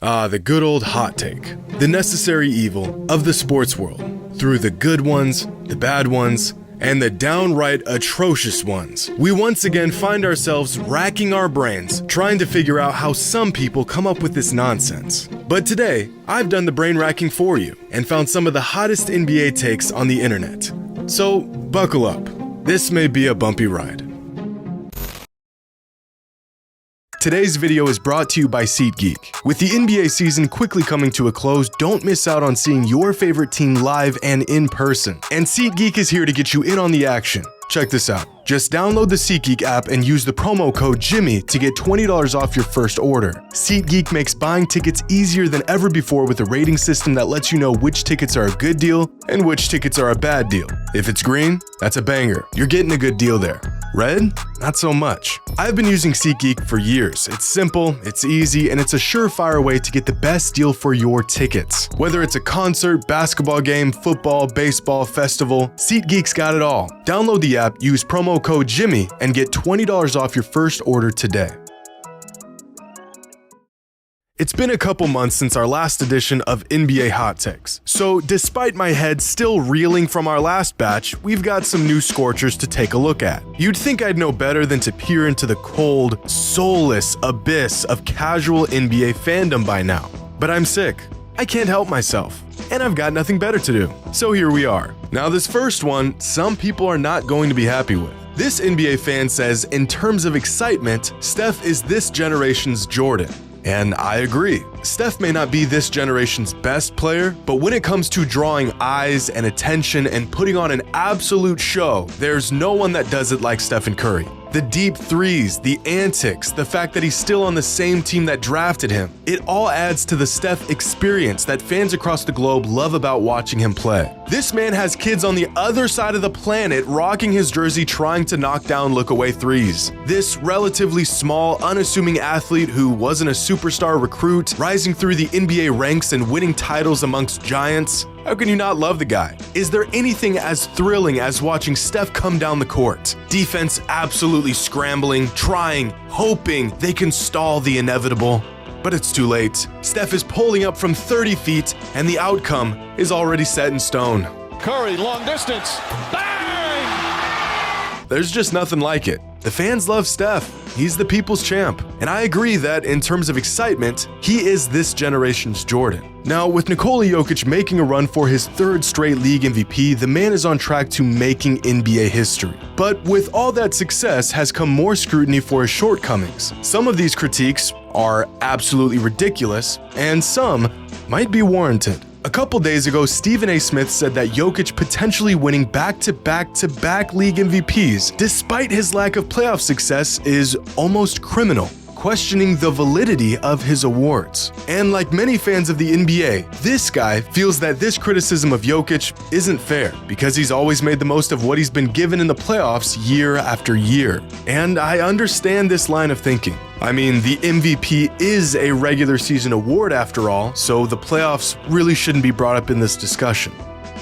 The good old hot take. The necessary evil of the sports world. Through the good ones, the bad ones, and the downright atrocious ones, we once again find ourselves racking our brains trying to figure out how some people come up with this nonsense. But today, I've done the brain racking for you and found some of the hottest NBA takes on the internet. So, buckle up. This may be a bumpy ride. Today's video is brought to you by SeatGeek. With the NBA season quickly coming to a close, don't miss out on seeing your favorite team live and in person. And SeatGeek is here to get you in on the action. Check this out. Just download the SeatGeek app and use the promo code Jimmy to get $20 off your first order. SeatGeek makes buying tickets easier than ever before with a rating system that lets you know which tickets are a good deal and which tickets are a bad deal. If it's green, that's a banger. You're getting a good deal there. Red? Not so much. I've been using SeatGeek for years. It's simple, it's easy, and it's a surefire way to get the best deal for your tickets. Whether it's a concert, basketball game, football, baseball, festival, SeatGeek's got it all. Download the app, use promo code Jimmy, and get $20 off your first order today. It's been a couple months since our last edition of NBA Hot Takes, so despite my head still reeling from our last batch, we've got some new scorchers to take a look at. You'd think I'd know better than to peer into the cold, soulless abyss of casual NBA fandom by now, but I'm sick. I can't help myself, and I've got nothing better to do, so here we are. Now this first one, some people are not going to be happy with. This NBA fan says, in terms of excitement, Steph is this generation's Jordan. And I agree. Steph may not be this generation's best player, but when it comes to drawing eyes and attention and putting on an absolute show, there's no one that does it like Stephen Curry. The deep threes, the antics, the fact that he's still on the same team that drafted him, it all adds to the Steph experience that fans across the globe love about watching him play. This man has kids on the other side of the planet rocking his jersey trying to knock down look-away threes. This relatively small, unassuming athlete who wasn't a superstar recruit, rising through the NBA ranks and winning titles amongst giants, how can you not love the guy? Is there anything as thrilling as watching Steph come down the court? Defense absolutely scrambling, trying, hoping they can stall the inevitable. But it's too late. Steph is pulling up from 30 feet, and the outcome is already set in stone. Curry, long distance. Bang! There's just nothing like it. The fans love Steph. He's the people's champ. And I agree that in terms of excitement, he is this generation's Jordan. Now, with Nikola Jokic making a run for his third straight league MVP, the man is on track to making NBA history. But with all that success has come more scrutiny for his shortcomings. Some of these critiques are absolutely ridiculous, and some might be warranted. A couple days ago, Stephen A. Smith said that Jokic potentially winning back-to-back-to-back league MVPs, despite his lack of playoff success, is almost criminal, questioning the validity of his awards. And like many fans of the NBA, this guy feels that this criticism of Jokic isn't fair because he's always made the most of what he's been given in the playoffs year after year. And I understand this line of thinking. I mean, the MVP is a regular season award after all, so the playoffs really shouldn't be brought up in this discussion.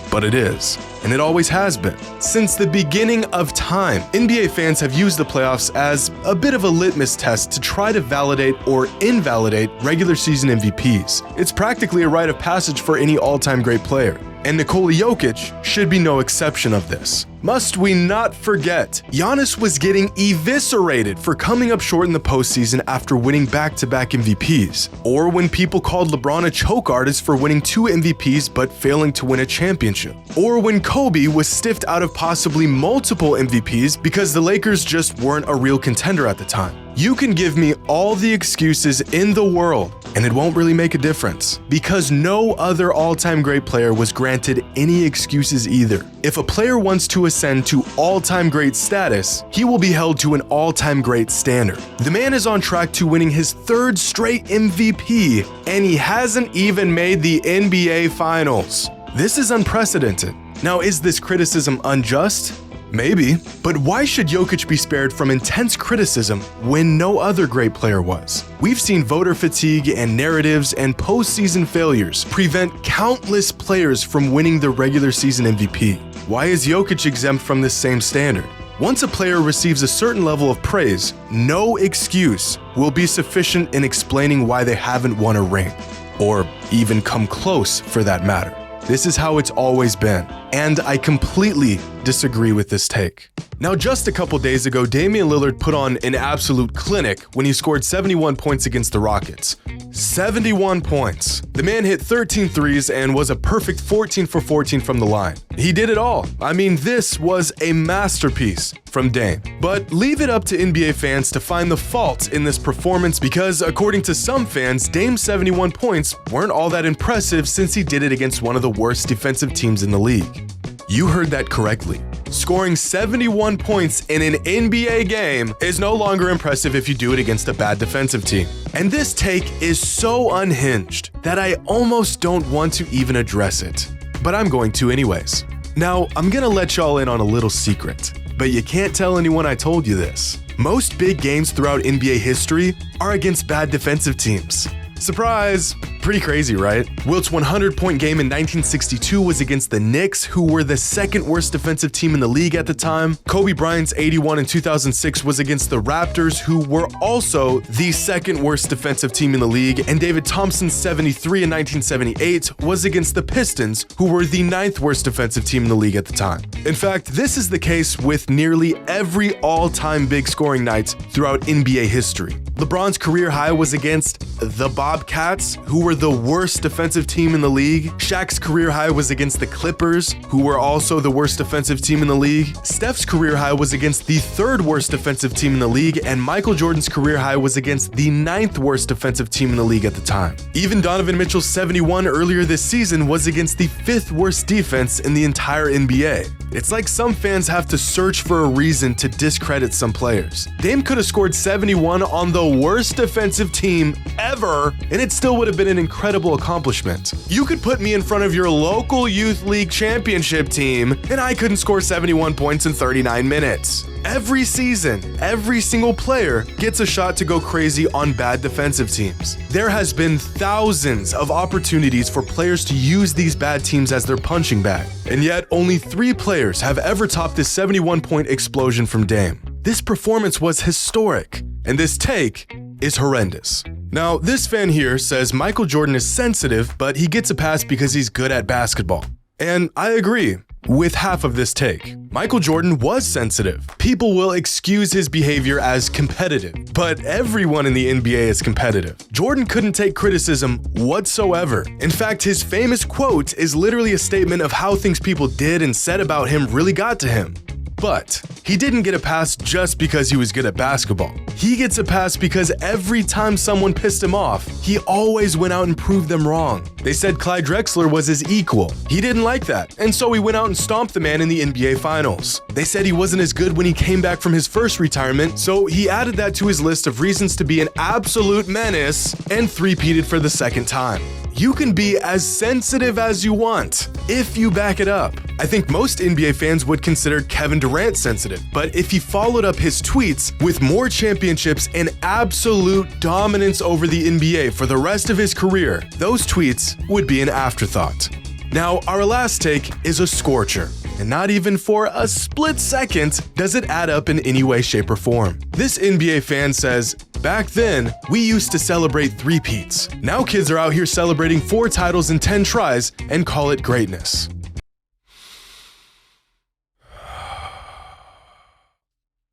But it is, and it always has been. Since the beginning of time, NBA fans have used the playoffs as a bit of a litmus test to try to validate or invalidate regular season MVPs. It's practically a rite of passage for any all-time great player. And Nikola Jokic should be no exception of this. Must we not forget, Giannis was getting eviscerated for coming up short in the postseason after winning back-to-back MVPs, or when people called LeBron a choke artist for winning 2 MVPs but failing to win a championship, or when Kobe was stiffed out of possibly multiple MVPs because the Lakers just weren't a real contender at the time. You can give me all the excuses in the world, and it won't really make a difference, because no other all-time great player was granted any excuses either. If a player wants to ascend to all-time great status, he will be held to an all-time great standard. The man is on track to winning his 3rd straight MVP, and he hasn't even made the NBA Finals. This is unprecedented. Now, is this criticism unjust? Maybe, but why should Jokic be spared from intense criticism when no other great player was? We've seen voter fatigue and narratives and postseason failures prevent countless players from winning the regular season MVP. Why is Jokic exempt from this same standard? Once a player receives a certain level of praise, no excuse will be sufficient in explaining why they haven't won a ring. or even come close for that matter. This is how it's always been, and I completely disagree with this take. Now, just a couple days ago, Damian Lillard put on an absolute clinic when he scored 71 points against the Rockets. 71 points. The man hit 13 threes and was a perfect 14 for 14 from the line. He did it all. I mean, this was a masterpiece from Dame. But leave it up to NBA fans to find the faults in this performance because, according to some fans, Dame's 71 points weren't all that impressive since he did it against one of the worst defensive teams in the league. You heard that correctly. Scoring 71 points in an NBA game is no longer impressive if you do it against a bad defensive team. And this take is so unhinged that I almost don't want to even address it. But I'm going to anyways. Now, I'm gonna let y'all in on a little secret, but you can't tell anyone I told you this. Most big games throughout NBA history are against bad defensive teams. Surprise! Pretty crazy, right? Wilt's 100-point game in 1962 was against the Knicks, who were the second worst defensive team in the league at the time. Kobe Bryant's 81 in 2006 was against the Raptors, who were also the second worst defensive team in the league. And David Thompson's 73 in 1978 was against the Pistons, who were the ninth worst defensive team in the league at the time. In fact, this is the case with nearly every all-time big scoring night throughout NBA history. LeBron's career high was against the Bobcats, who were the worst defensive team in the league. Shaq's career high was against the Clippers, who were also the worst defensive team in the league. Steph's career high was against the third worst defensive team in the league, and Michael Jordan's career high was against the ninth worst defensive team in the league at the time. Even Donovan Mitchell's 71 earlier this season was against the fifth worst defense in the entire NBA. It's like some fans have to search for a reason to discredit some players. Dame could have scored 71 on the worst defensive team ever, and it still would have been an incredible accomplishment. You could put me in front of your local youth league championship team, and I couldn't score 71 points in 39 minutes. Every season, every single player gets a shot to go crazy on bad defensive teams. There has been thousands of opportunities for players to use these bad teams as their punching bag, and yet only 3 players have ever topped this 71-point explosion from Dame. This performance was historic, and this take is horrendous. Now, this fan here says Michael Jordan is sensitive, but he gets a pass because he's good at basketball. And I agree with half of this take. Michael Jordan was sensitive. People will excuse his behavior as competitive, but everyone in the NBA is competitive. Jordan couldn't take criticism whatsoever. In fact, his famous quote is literally a statement of how things people did and said about him really got to him. But he didn't get a pass just because he was good at basketball. He gets a pass because every time someone pissed him off, he always went out and proved them wrong. They said Clyde Drexler was his equal. He didn't like that, and so he went out and stomped the man in the NBA Finals. They said he wasn't as good when he came back from his first retirement, so he added that to his list of reasons to be an absolute menace and three-peated for the second time. You can be as sensitive as you want if you back it up. I think most NBA fans would consider Kevin Durant sensitive, but if he followed up his tweets with more championships and absolute dominance over the NBA for the rest of his career, those tweets would be an afterthought. Now, our last take is a scorcher, and not even for a split second does it add up in any way, shape, or form. This NBA fan says, "Back then, we used to celebrate three-peats. Now kids are out here celebrating 4 titles in 10 tries and call it greatness."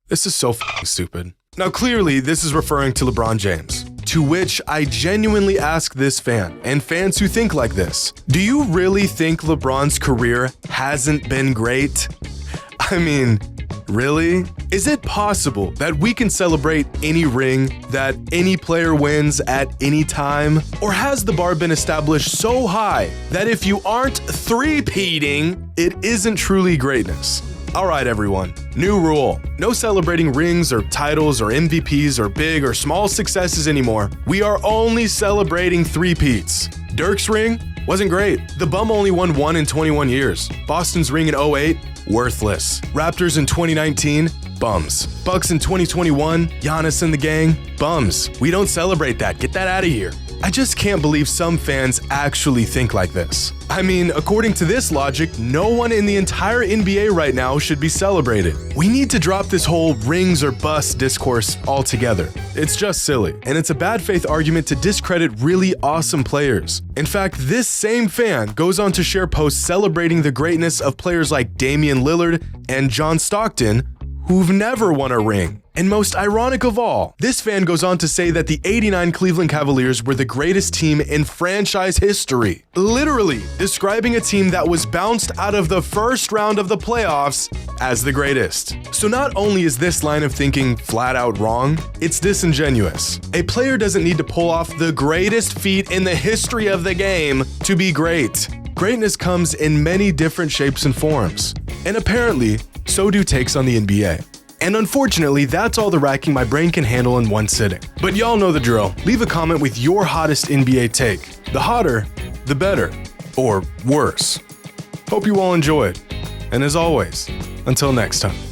This is so f***ing stupid. Now clearly, this is referring to LeBron James. To which I genuinely ask this fan, and fans who think like this, do you really think LeBron's career hasn't been great? I mean, really? Is it possible that we can celebrate any ring that any player wins at any time? Or has the bar been established so high that if you aren't three-peating, it isn't truly greatness? Alright everyone, new rule. No celebrating rings or titles or MVPs or big or small successes anymore. We are only celebrating three-peats. Dirk's ring wasn't great. The bum only won 1 in 21 years. Boston's ring in 08, worthless. Raptors in 2019, bums. Bucks in 2021, Giannis and the gang, bums. We don't celebrate that. Get that out of here. I just can't believe some fans actually think like this. I mean, according to this logic, no one in the entire NBA right now should be celebrated. We need to drop this whole rings or bust discourse altogether. It's just silly, and it's a bad faith argument to discredit really awesome players. In fact, this same fan goes on to share posts celebrating the greatness of players like Damian Lillard and John Stockton, who've never won a ring. And most ironic of all, this fan goes on to say that the '89 Cleveland Cavaliers were the greatest team in franchise history, literally describing a team that was bounced out of the first round of the playoffs as the greatest. So not only is this line of thinking flat out wrong, it's disingenuous. A player doesn't need to pull off the greatest feat in the history of the game to be great. Greatness comes in many different shapes and forms, and apparently, so do takes on the NBA. And unfortunately, that's all the racking my brain can handle in one sitting. But y'all know the drill. Leave a comment with your hottest NBA take. The hotter, the better, or worse. Hope you all enjoyed. And as always, until next time.